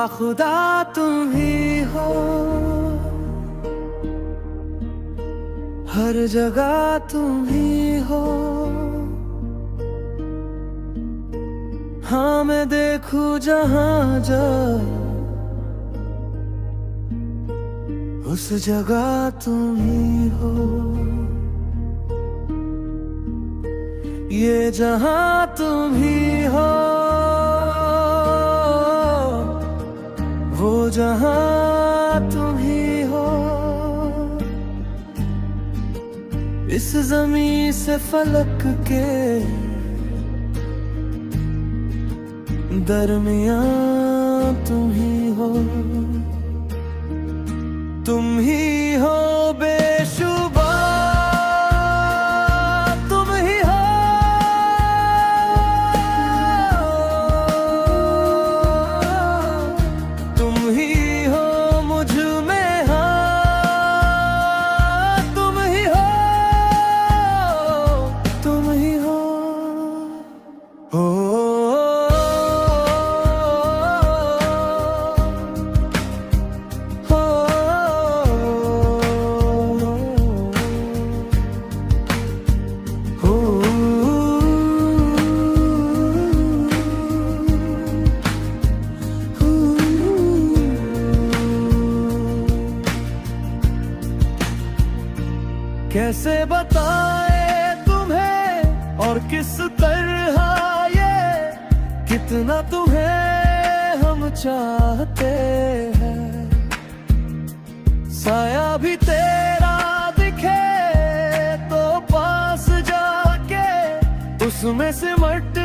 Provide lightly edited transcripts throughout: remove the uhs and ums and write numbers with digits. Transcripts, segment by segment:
बाखुदा तुम ही हो, हर जगह तुम ही हो। हाँ मैं देखूं जहां जब, उस जगह तुम ही हो। ये जहां तुम ही हो, वो जहां तुम ही हो। इस ज़मीं से फलक के दरमियां तुम ही हो। तुम ही हो बेशुबा, तुम ही हो। तुम ही हो मुझ में, हाँ तुम ही हो, तुम ही हो। कैसे बताए तुम्हें और किस तरह ये, कितना तुम्हें हम चाहते हैं। साया भी तेरा दिखे तो पास जाके उसमें सिमट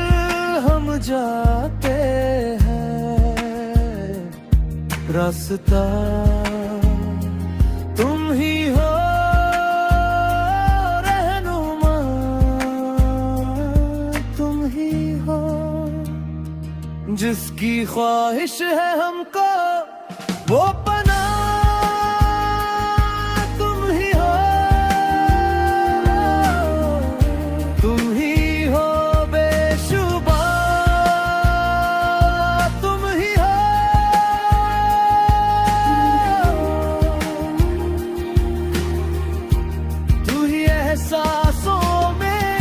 हम जाते हैं। रास्ता तुम ही हो, जिसकी ख्वाहिश है हमको वो पना तुम ही हो। तुम ही हो बेशुबा, तुम ही हो। तू ही एहसासों में,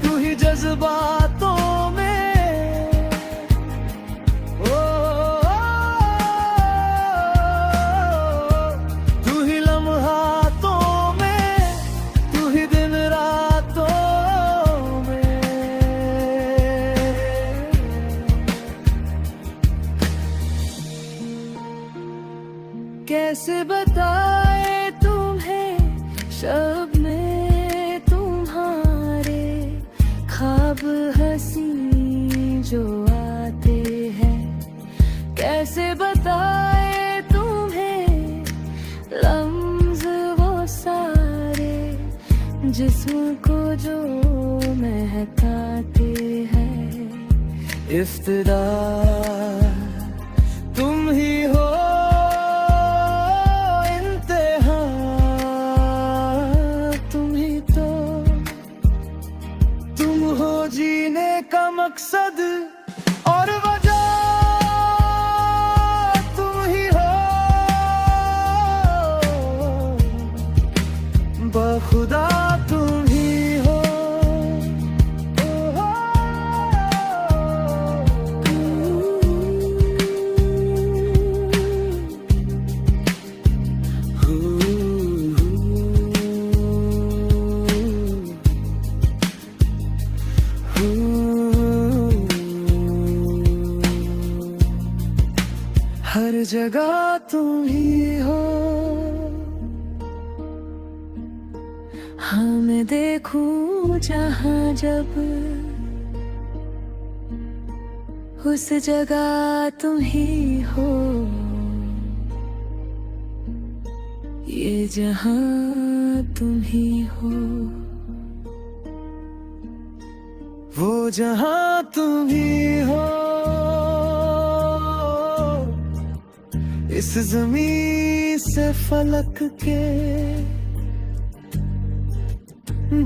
तू ही जज्बातों में। कैसे बताए तुम्हें शब में तुम्हारे ख्वाब हंसी जो आते हैं। कैसे बताए तुम्हें लम्ज़ वो सारे जिस्म को जो महकाते हैं। इफ्तिदा तुम ही हो, जीने का मकसद और वजह तुम ही हो। बाखुदा तुम ही हो। हर जगह तुम ही हो। हाँ मैं देखूं जहां जब, उस जगह तुम ही हो। ये जहां तुम ही हो, वो जहां तुम ही हो। इस ज़मीं से फलक के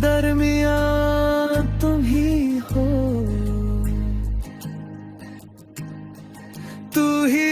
दरमियां तुम ही हो। तू ही